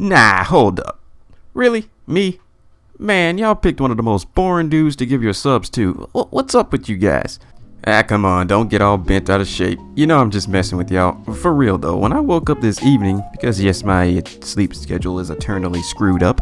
Nah, hold up. Really? Me? Man, y'all picked one of the most boring dudes to give your subs to. What's up with you guys? Ah, come on, don't get all bent out of shape. You know I'm just messing with y'all. For real though, when I woke up this evening, because yes, my sleep schedule is eternally screwed up,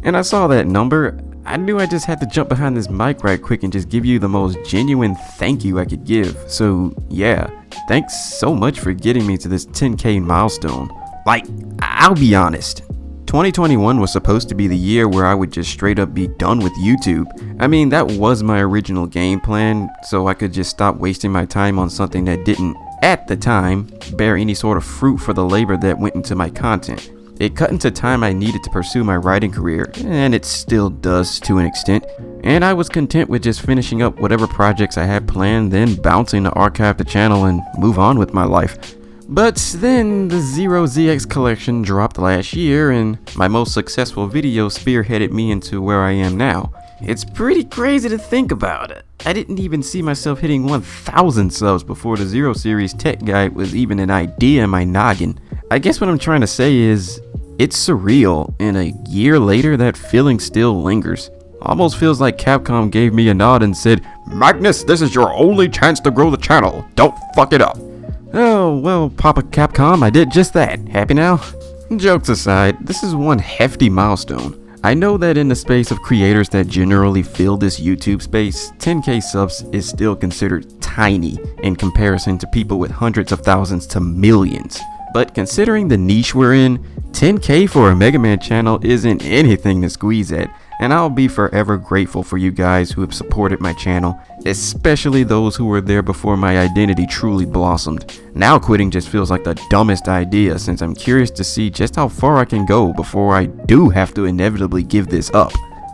and I saw that number, I knew I just had to jump behind this mic right quick and just give you the most genuine thank you I could give. So yeah, thanks so much for getting me to this 10K milestone. Like, I'll be honest, 2021 was supposed to be the year where I would just straight up be done with YouTube. I mean, that was my original game plan, so I could just stop wasting my time on something that didn't, at the time, bear any sort of fruit for the labor that went into my content. It cut into time I needed to pursue my writing career, and it still does to an extent, and I was content with just finishing up whatever projects I had planned, then bouncing to archive the channel and move on with my life. But then the 0ZX collection dropped last year, and my most successful video spearheaded me into where I am now. It's pretty crazy to think about it. I didn't even see myself hitting 1,000 subs before the Zero Series Tech Guide was even an idea in my noggin. I guess what I'm trying to say is, it's surreal, and a year later that feeling still lingers. Almost feels like Capcom gave me a nod and said, "Magnus, this is your only chance to grow the channel. Don't fuck it up." Oh, well, Papa Capcom, I did just that. Happy now? Jokes aside, this is one hefty milestone. I know that in the space of creators that generally fill this YouTube space, 10K subs is still considered tiny in comparison to people with hundreds of thousands to millions. But considering the niche we're in, 10K for a Mega Man channel isn't anything to squeeze at, and I'll be forever grateful for you guys who have supported my channel, especially those who were there before my identity truly blossomed. Now quitting just feels like the dumbest idea, since I'm curious to see just how far I can go before I do have to inevitably give this up.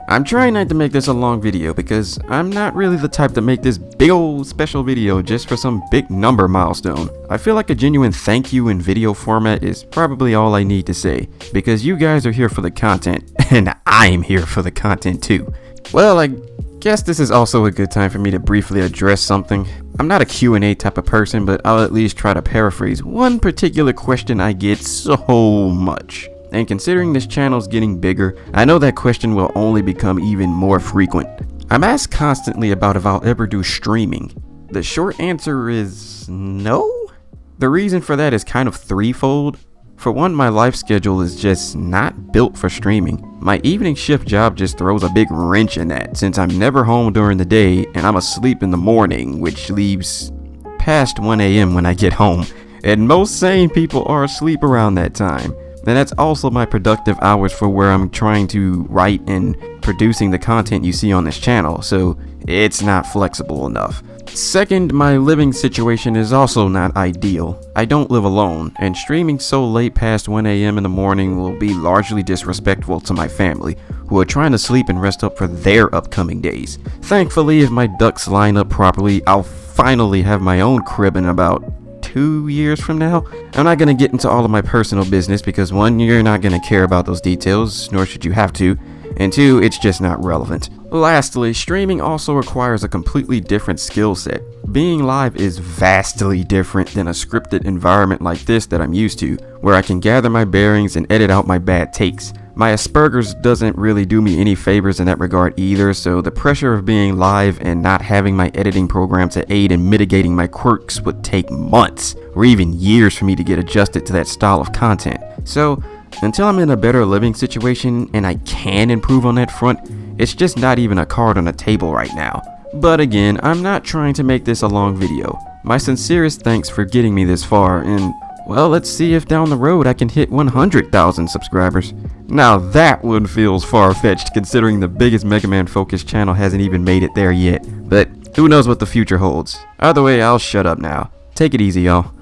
I'm trying not to make this a long video because I'm not really the type to make this big old special video just for some big number milestone. I feel like a genuine thank you in video format is probably all I need to say, because you guys are here for the content, and I'm here for the content too. Well, I guess this is also a good time for me to briefly address something. I'm not a Q&A type of person, but I'll at least try to paraphrase one particular question I get so much. And considering this channel's getting bigger, I know that question will only become even more frequent. I'm asked constantly about if I'll ever do streaming. The short answer is no. The reason for that is kind of threefold. For one, my life schedule is just not built for streaming. My evening shift job just throws a big wrench in that, since I'm never home during the day and I'm asleep in the morning, which leaves past 1 a.m. when I get home. And most sane people are asleep around that time. And that's also my productive hours for where I'm trying to write and producing the content you see on this channel, so it's not flexible enough. Second, my living situation is also not ideal. I don't live alone, and streaming so late past 1 a.m. in the morning will be largely disrespectful to my family, who are trying to sleep and rest up for their upcoming days. Thankfully, if my ducks line up properly, I'll finally have my own crib in about 2 years from now. I'm not going to get into all of my personal business because one, you're not going to care about those details, nor should you have to, and two, it's just not relevant. Lastly, streaming also requires a completely different skill set. Being live is vastly different than a scripted environment like this that I'm used to, where I can gather my bearings and edit out my bad takes. My Asperger's doesn't really do me any favors in that regard either, so the pressure of being live and not having my editing program to aid in mitigating my quirks would take months, or even years for me to get adjusted to that style of content. So, until I'm in a better living situation and I can improve on that front, it's just not even a card on the table right now. But again, I'm not trying to make this a long video. My sincerest thanks for getting me this far, and well, let's see if down the road I can hit 100,000 subscribers. Now that one feels far-fetched considering the biggest Mega Man focused channel hasn't even made it there yet. But who knows what the future holds. Either way, I'll shut up now. Take it easy, y'all.